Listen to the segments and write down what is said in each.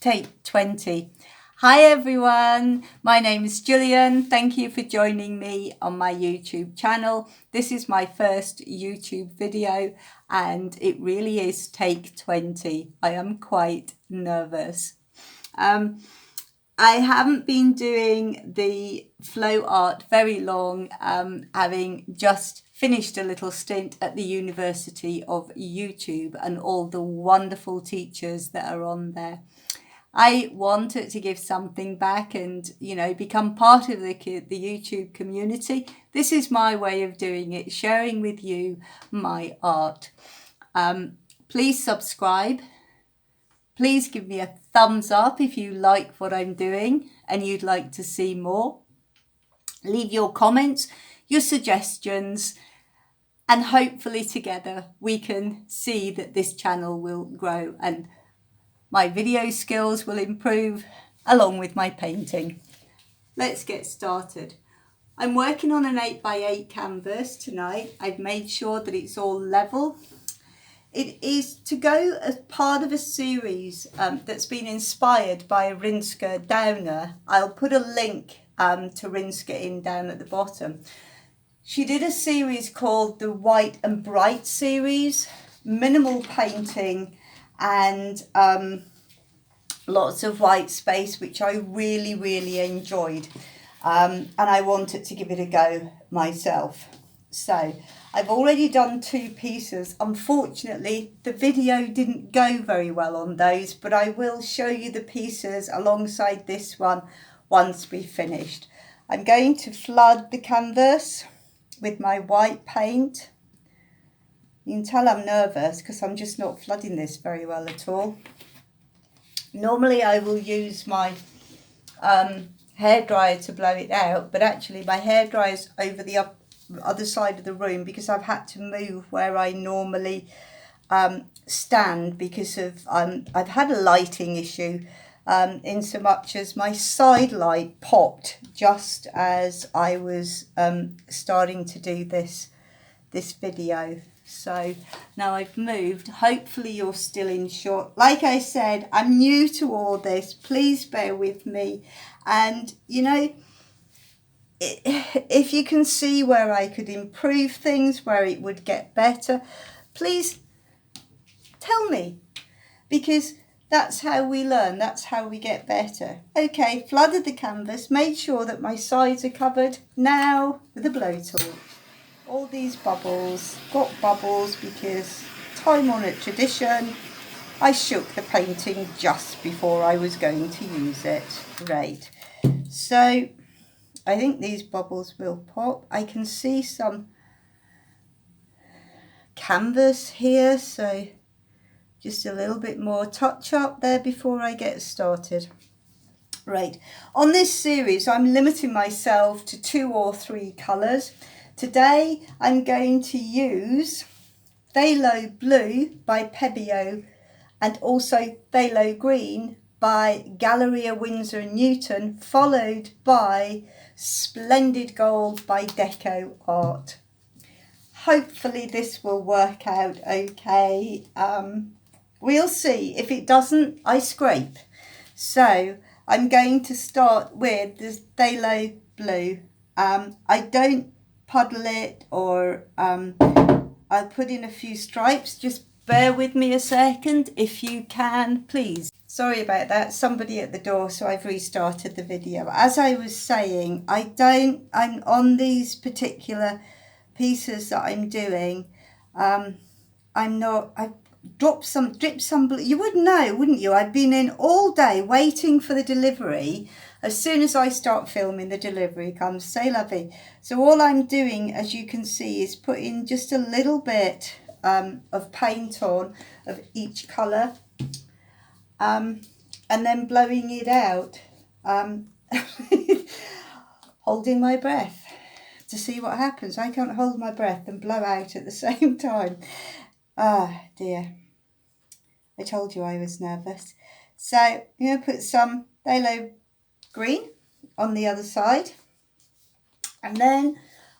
take 20. Hi everyone, my name is Gillian. Thank you for joining me on my YouTube channel. This is my first YouTube video and it really is take 20. I am quite nervous. I haven't been doing the flow art very long, having just finished a little stint at the University of YouTube and all the wonderful teachers that are on there. I wanted to give something back and, become part of the YouTube community. This is my way of doing it, sharing with you my art. Please subscribe. Please give me a thumbs up if you like what I'm doing and you'd like to see more. Leave your comments, your suggestions, and hopefully together we can see that this channel will grow and my video skills will improve along with my painting. Let's get started. I'm working on an 8x8 canvas tonight. I've made sure that it's all level. It is to go as part of a series that's been inspired by Rinska Downer. I'll put a link to Rinska in down at the bottom. She did a series called the White and Bright series, minimal painting and lots of white space, which I really enjoyed. And I wanted to give it a go myself. So I've already done 2 pieces. Unfortunately, the video didn't go very well on those, but I will show you the pieces alongside this one once we've finished. I'm going to flood the canvas with my white paint. You can tell I'm nervous because I'm just not flooding this very well at all. Normally I will use my hairdryer to blow it out, but actually my hairdryer's over the other side of the room because I've had to move where I normally stand because of I've had a lighting issue in so much as my side light popped just as I was starting to do this video. So now I've moved. Hopefully you're still in shot. Like I said, I'm new to all this. Please bear with me. And if you can see where I could improve things, where it would get better, please tell me, because that's how we learn, that's how we get better. Okay, flooded the canvas, made sure that my sides are covered. Now with a blowtorch, all these bubbles, got bubbles because time-honoured tradition, I shook the painting just before I was going to use it. Right, so I think these bubbles will pop. I can see some canvas here, so just a little bit more touch up there before I get started. Right, on this series I'm limiting myself to 2 or 3 colours. Today I'm going to use Phthalo Blue by Pebeo and also Phthalo Green by Galleria Winsor & Newton, followed by Splendid Gold by Deco Art. Hopefully this will work out okay. We'll see. If it doesn't, I scrape. So I'm going to start with this Phthalo Blue. I don't puddle it or I put in a few stripes. Just bear with me a second if you can, please. Sorry about that, somebody at the door, so I've restarted the video. As I was saying, I'm on these particular pieces that I'm doing, I've dripped some, you would know, wouldn't you? I've been in all day waiting for the delivery. As soon as I start filming, the delivery comes, c'est la vie. So all I'm doing, as you can see, is putting just a little bit of paint on of each colour. And then blowing it out, holding my breath to see what happens. I can't hold my breath and blow out at the same time. Ah, dear. I told you I was nervous. So I'm going to put some Phthalo Green on the other side. And then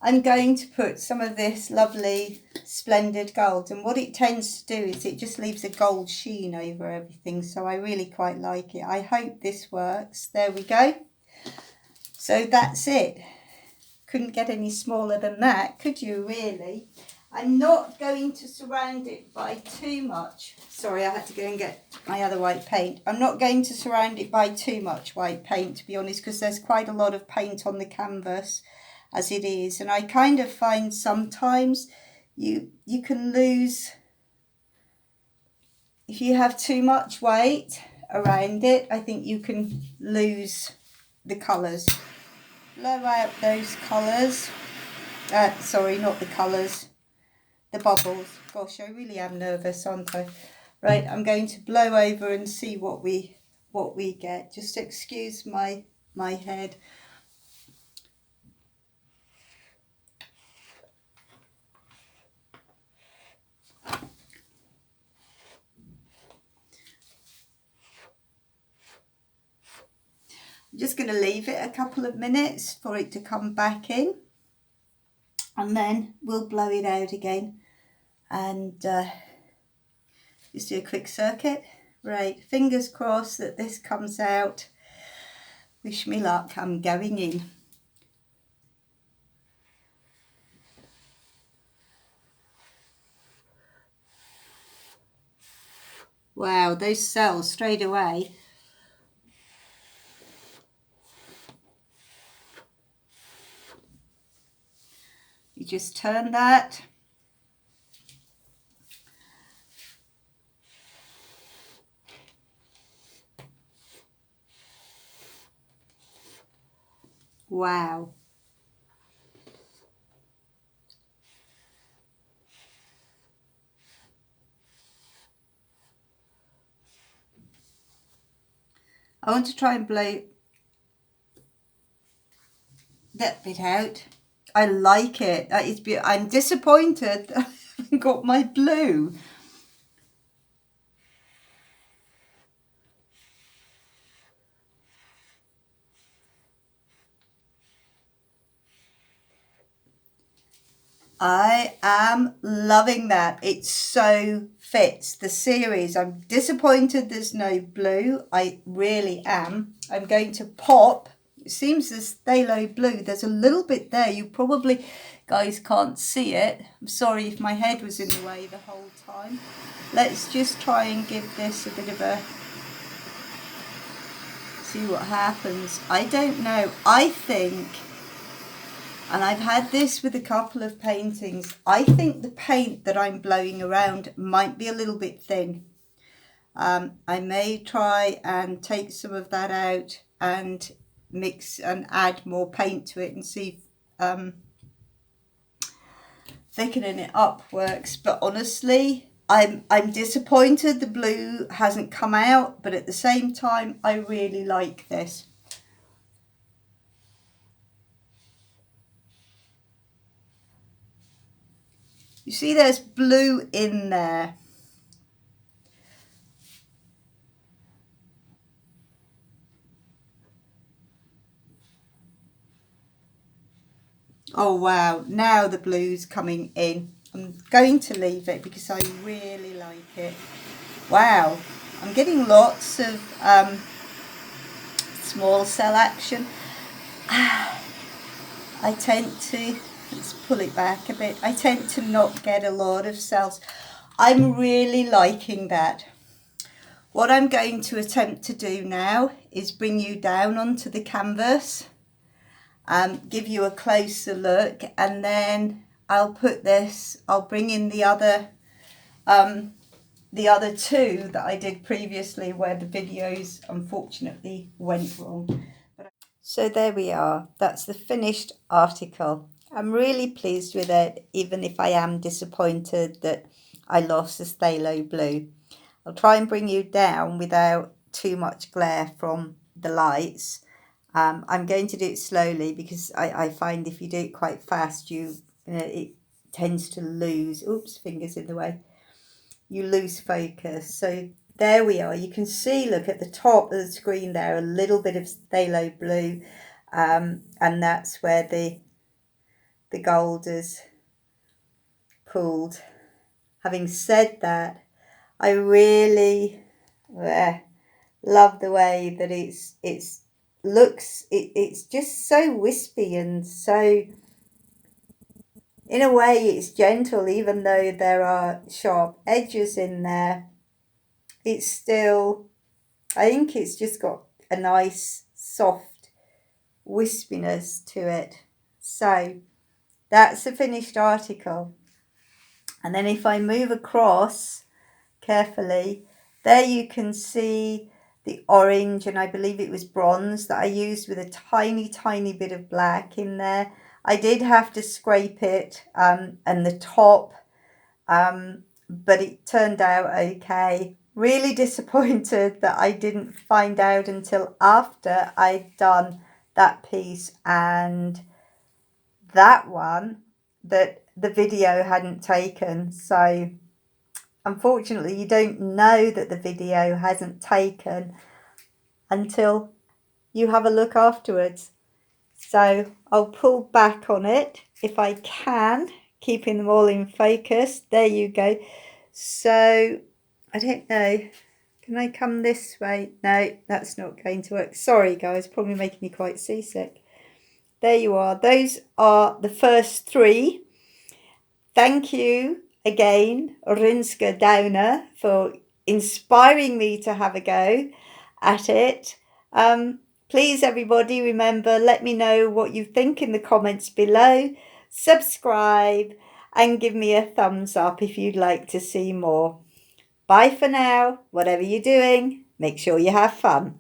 I'm going to put some of this lovely splendid gold, and what it tends to do is it just leaves a gold sheen over everything, so I really quite like it. I hope this works. There we go. So that's it. Couldn't get any smaller than that, could you really? I'm not going to surround it by too much. Sorry, I had to go and get my other white paint. I'm not going to surround it by too much white paint, to be honest, because there's quite a lot of paint on the canvas as it is. And I kind of find sometimes you can lose, if you have too much white around it, I think you can lose the colours. Blow out those colours. Sorry, not the colours. The bubbles. Gosh, I really am nervous, aren't I? Right, I'm going to blow over and see what we get. Just excuse my head. I'm just going to leave it a couple of minutes for it to come back in, and then we'll blow it out again and just do a quick circuit. Right, fingers crossed that this comes out. Wish me luck. I'm going in. Wow, those cells straight away. You just turn that. Wow. I want to try and blow that bit out. I like it. That is beautiful. I'm disappointed that I haven't got my blue. I am loving that. It so fits the series. I'm disappointed there's no blue. I really am. I'm going to pop. It seems this phthalo blue. There's a little bit there. You probably guys can't see it. I'm sorry if my head was in the way the whole time. Let's just try and give this a bit of a... see what happens. I don't know. I think... and I've had this with a couple of paintings, I think the paint that I'm blowing around might be a little bit thin. I may try and take some of that out and mix and add more paint to it and see if thickening it up works. But honestly, I'm disappointed the blue hasn't come out, but at the same time, I really like this. You see there's blue in there. Oh wow, now the blue's coming in. I'm going to leave it because I really like it. Wow, I'm getting lots of small cell action. I tend to, let's pull it back a bit, I tend to not get a lot of cells. I'm really liking that. What I'm going to attempt to do now is bring you down onto the canvas, give you a closer look, and then I'll put this, I'll bring in the other two that I did previously where the videos unfortunately went wrong. So there we are, that's the finished article. I'm really pleased with it, even if I am disappointed that I lost the phthalo blue. I'll try and bring you down without too much glare from the lights. I'm going to do it slowly because I find if you do it quite fast, it tends to lose, oops, fingers in the way, you lose focus. So there we are. You can see, look at the top of the screen there, a little bit of phthalo blue, and that's where the the gold has pulled. Having said that, I really love the way that it's looks. It's just so wispy and so, in a way, it's gentle, even though there are sharp edges in there. It's still, I think it's just got a nice soft wispiness to it. So that's a finished article. And then if I move across carefully, there you can see the orange, and I believe it was bronze that I used with a tiny bit of black in there. I did have to scrape it and the top, but it turned out okay. Really disappointed that I didn't find out until after I'd done that piece and that one that the video hadn't taken. So unfortunately, you don't know that the video hasn't taken until you have a look afterwards. So I'll pull back on it if I can, keeping them all in focus. There you go. So I don't know. Can I come this way? No, that's not going to work. Sorry, guys, probably making me quite seasick. There you are. Those are the first three. Thank you again, Rinska Downer, for inspiring me to have a go at it. Please, everybody, remember, let me know what you think in the comments below. Subscribe and give me a thumbs up if you'd like to see more. Bye for now. Whatever you're doing, make sure you have fun.